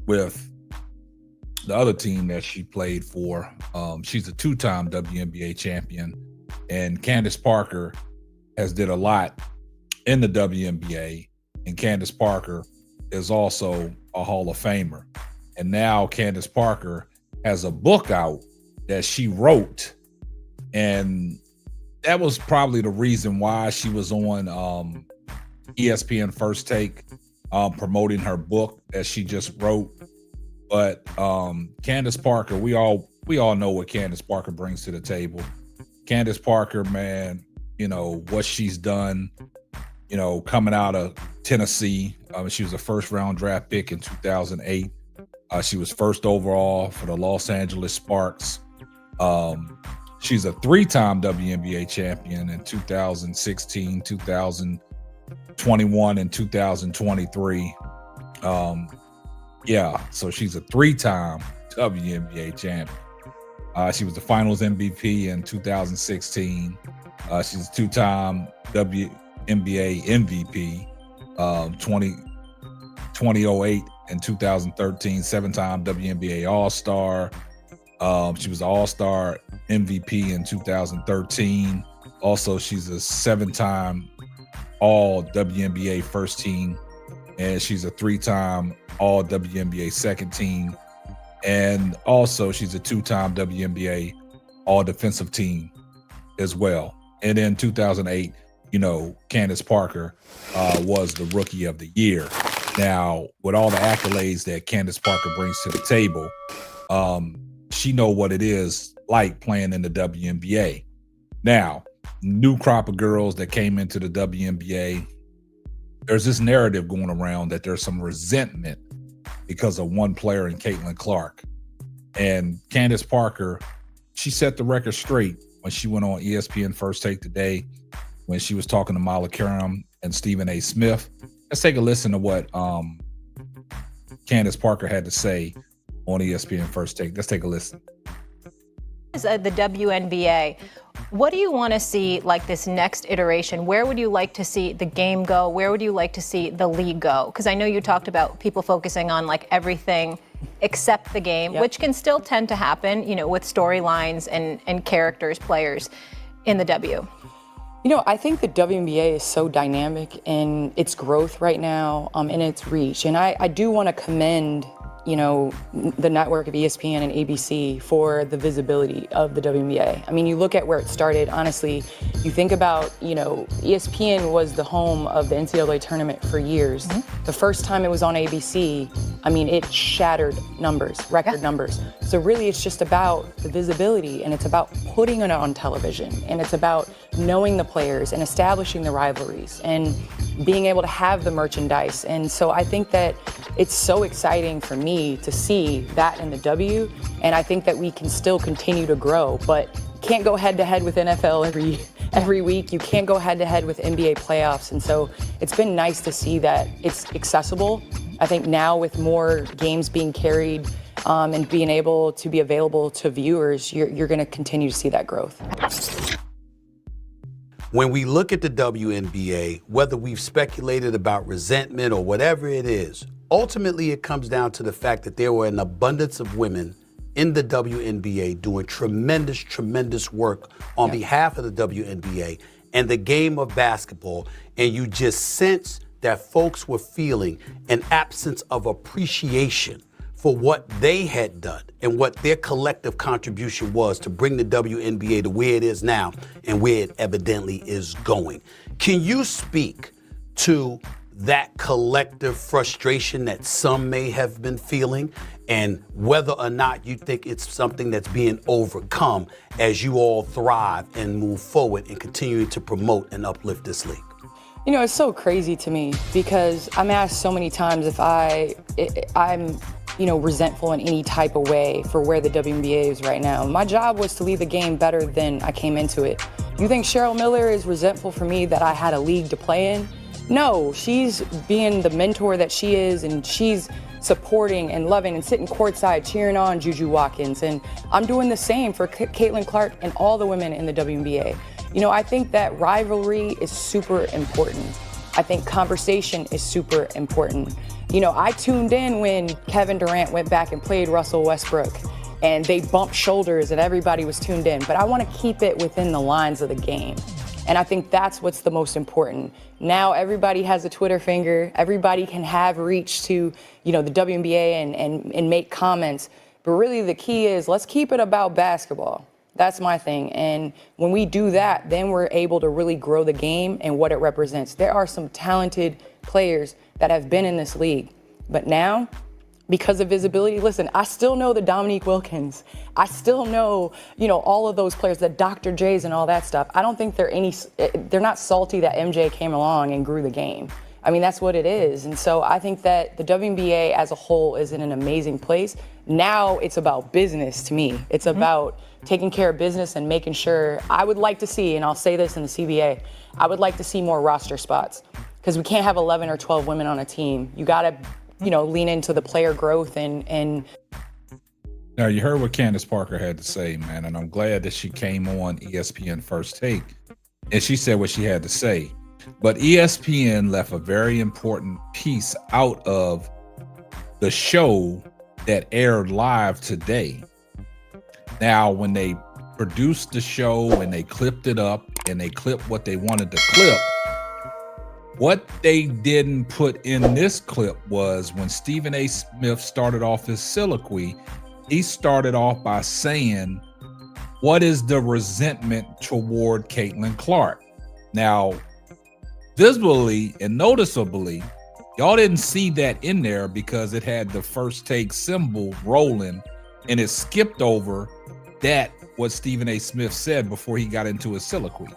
with the other team that she played for. She's a two-time WNBA champion, and Candace Parker has did a lot in the WNBA, and Candace Parker is also a Hall of Famer. And now Candace Parker has a book out that she wrote, and that was probably the reason why she was on ESPN First Take promoting her book that she just wrote. But Candace Parker, we all know what Candace Parker brings to the table. Candace Parker, man, you know what she's done, you know, coming out of Tennessee. She was a first-round draft pick in 2008. She was first overall for the Los Angeles Sparks. She's a three-time WNBA champion in 2016, 2021, and 2023. So she's a three-time WNBA champion. She was the Finals MVP in 2016. She's a two-time WNBA MVP, 2008 and 2013, seven-time WNBA All-Star. She was All-Star MVP in 2013. Also, she's a seven-time All-WNBA first team, and she's a three-time All-WNBA second team. And also, she's a two-time WNBA All-Defensive Team as well. And in 2008, you know, Candace Parker was the Rookie of the Year. Now, with all the accolades that Candace Parker brings to the table, she know what it is like playing in the WNBA. Now, new crop of girls that came into the WNBA, there's this narrative going around that there's some resentment because of one player in Caitlin Clark. And Candace Parker, she set the record straight when she went on ESPN First Take today, when she was talking to Mala Karam and Stephen A. Smith. Let's take a listen to what Candace Parker had to say on ESPN First Take. Let's take a listen. The WNBA, what do you want to see like this next iteration? Where would you like to see the game go? Where would you like to see the league go? Because I know you talked about people focusing on like everything except the game, which can still tend to happen, you know, with storylines and characters, players in the W. You know, I think the WNBA is so dynamic in its growth right now, in its reach. And I do want to commend, you know, the network of ESPN and ABC for the visibility of the WNBA. I mean, you look at where it started, honestly, you think about, you know, ESPN was the home of the NCAA tournament for years. The first time it was on ABC, I mean, it shattered numbers, record numbers. So really it's just about the visibility, and it's about putting it on television, and it's about knowing the players and establishing the rivalries and being able to have the merchandise. And so I think that it's so exciting for me to see that in the W, and I think that we can still continue to grow, but can't go head to head with NFL every week. You can't go head to head with NBA playoffs. And so it's been nice to see that it's accessible. I think now with more games being carried and being able to be available to viewers, you're going to continue to see that growth. When we look at the WNBA, whether we've speculated about resentment or whatever it is, ultimately it comes down to the fact that there were an abundance of women in the WNBA doing tremendous, tremendous work on behalf of the WNBA and the game of basketball. And you just sense that folks were feeling an absence of appreciation for what they had done and what their collective contribution was to bring the WNBA to where it is now and where it evidently is going. Can you speak to that collective frustration that some may have been feeling, and whether or not you think it's something that's being overcome as you all thrive and move forward and continue to promote and uplift this league? You know, it's so crazy to me because I'm asked so many times if I'm you know, resentful in any type of way for where the WNBA is right now. My job was to leave the game better than I came into it. You think Cheryl Miller is resentful for me that I had a league to play in? No, she's being the mentor that she is, and she's supporting and loving and sitting courtside cheering on Juju Watkins. And I'm doing the same for Caitlin Clark and all the women in the WNBA. You know, I think that rivalry is super important. I think conversation is super important. You know, I tuned in when Kevin Durant went back and played Russell Westbrook and they bumped shoulders and everybody was tuned in. But I want to keep it within the lines of the game. And I think that's what's the most important. Now everybody has a Twitter finger. Everybody can have reach to, you know, the WNBA and make comments. But really the key is let's keep it about basketball. That's my thing. And when we do that, then we're able to really grow the game and what it represents. There are some talented players that have been in this league. But now, because of visibility, listen, I still know the Dominique Wilkins. I still know, you know, all of those players, the Dr. J's and all that stuff. I don't think they're not salty that MJ came along and grew the game. I mean, that's what it is. And so I think that the WNBA as a whole is in an amazing place. Now it's about business to me. It's about taking care of business and making sure. I would like to see, and I'll say this in the CBA, I would like to see more roster spots because we can't have 11 or 12 women on a team. You got to, you know, lean into the player growth and. Now, you heard what Candace Parker had to say, man, and I'm glad that she came on ESPN First Take and she said what she had to say. But ESPN left a very important piece out of the show that aired live today. Now, when they produced the show and they clipped it up and they clipped what they wanted to clip, what they didn't put in this clip was when Stephen A. Smith started off his soliloquy, he started off by saying, what is the resentment toward Caitlin Clark? Now, visibly and noticeably, y'all didn't see that in there because it had the First Take symbol rolling and it skipped over that what Stephen A. Smith said before he got into his soliloquy.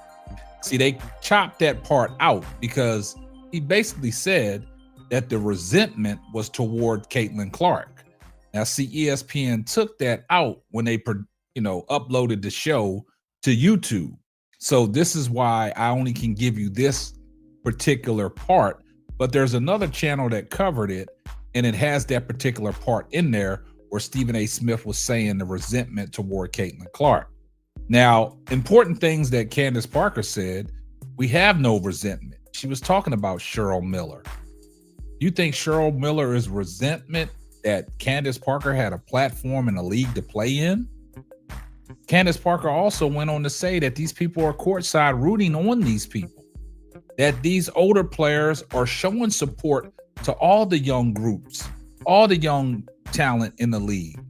See, they chopped that part out because he basically said that the resentment was toward Caitlin Clark. Now, see, ESPN took that out when they, uploaded the show to YouTube. So this is why I only can give you this particular part, but there's another channel that covered it and it has that particular part in there where Stephen A. Smith was saying the resentment toward Caitlin Clark. Now, important things that Candace Parker said, we have no resentment. She was talking about Cheryl Miller. You think Cheryl Miller is resentment that Candace Parker had a platform in a league to play in? Candace Parker also went on to say that these people are courtside rooting on these people, that these older players are showing support to all the young groups, all the young talent in the league.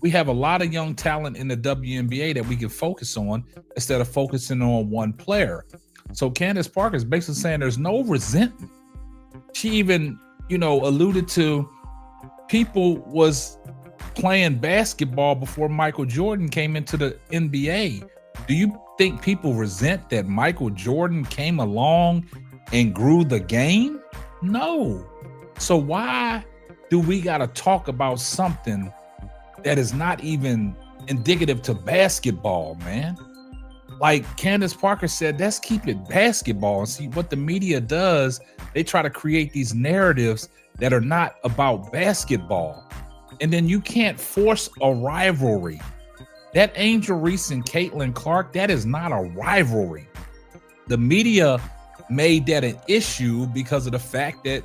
We have a lot of young talent in the WNBA that we can focus on instead of focusing on one player. So Candace Parker is basically saying there's no resentment. She even, alluded to people was playing basketball before Michael Jordan came into the NBA. Do you think people resent that Michael Jordan came along and grew the game? No. So why do we got to talk about something that is not even indicative to basketball, man? Like Candace Parker said, let's keep it basketball. And see what the media does, they try to create these narratives that are not about basketball. And then you can't force a rivalry. That Angel Reese and Caitlin Clark, that is not a rivalry. The media made that an issue because of the fact that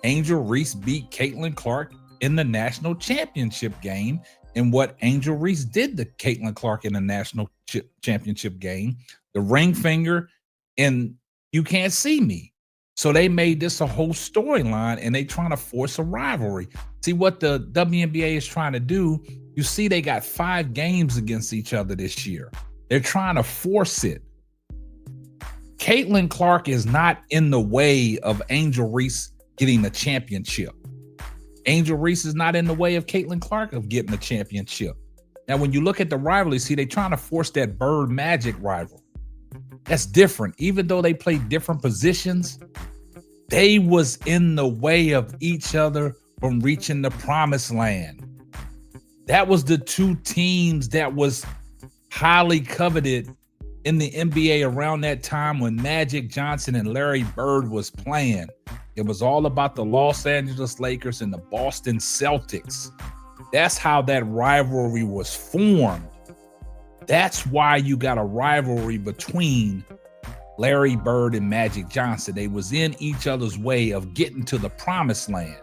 Angel Reese beat Caitlin Clark in the national championship game, and what Angel Reese did to Caitlin Clark in the national championship game, the ring finger, and you can't see me. So they made this a whole storyline and they trying to force a rivalry. See what the WNBA is trying to do. You see, they got 5 games against each other this year. They're trying to force it. Caitlin Clark is not in the way of Angel Reese getting the championship. Angel Reese is not in the way of Caitlin Clark of getting the championship. Now, when you look at the rivalry, see, they trying to force that Bird Magic rivalry. That's different. Even though they play different positions, they was in the way of each other from reaching the promised land. That was the 2 teams that was highly coveted in the NBA around that time when Magic Johnson and Larry Bird was playing. It was all about the Los Angeles Lakers and the Boston Celtics. That's how that rivalry was formed. That's why you got a rivalry between Larry Bird and Magic Johnson. They was in each other's way of getting to the promised land.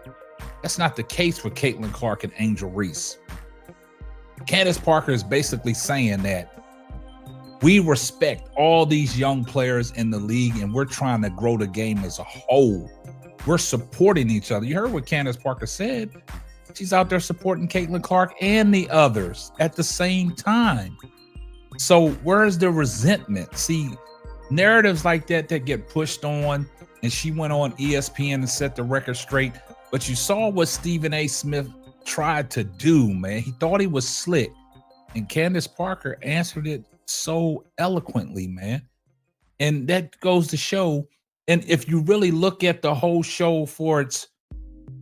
That's not the case for Caitlin Clark and Angel Reese. Candace Parker is basically saying that we respect all these young players in the league and we're trying to grow the game as a whole. We're supporting each other. You heard what Candace Parker said. She's out there supporting Caitlin Clark and the others at the same time. So where's the resentment? See, narratives like that get pushed on, and she went on ESPN and set the record straight. But you saw what Stephen A. Smith tried to do, man. He thought he was slick, and Candace Parker answered it so eloquently, man. And that goes to show, and if you really look at the whole show for its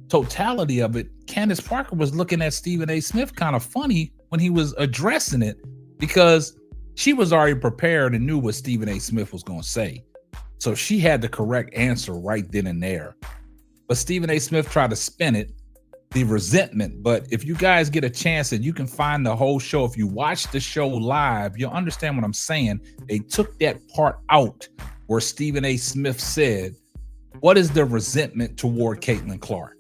totality of it, Candace Parker was looking at Stephen A. Smith kind of funny when he was addressing it, because she was already prepared and knew what Stephen A. Smith was going to say. So she had the correct answer right then and there. But Stephen A. Smith tried to spin it, the resentment. But if you guys get a chance and you can find the whole show, if you watch the show live, you'll understand what I'm saying. They took that part out where Stephen A. Smith said, what is the resentment toward Caitlin Clark?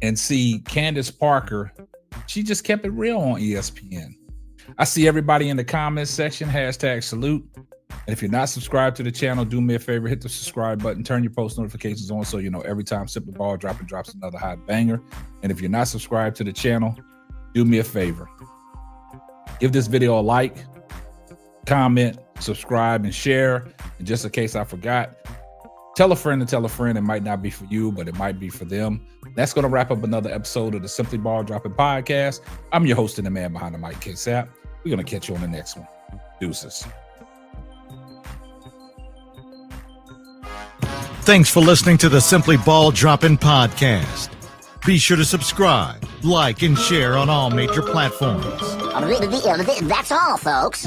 And see, Candace Parker, she just kept it real on ESPN. I see everybody in the comments section, #salute. And if you're not subscribed to the channel, do me a favor, hit the subscribe button, turn your post notifications on so you know every time Simply Ball drops another hot banger. And if you're not subscribed to the channel, do me a favor. Give this video a like, comment, subscribe, and share. And just in case I forgot, tell a friend to tell a friend. It might not be for you, but it might be for them. That's going to wrap up another episode of the Simply Ball Dropping Podcast. I'm your host and the man behind the mic, K-Sap. We're going to catch you on the next one. Deuces. Thanks for listening to the Simply Ball Dropping Podcast. Be sure to subscribe, like, and share on all major platforms. That's all, folks.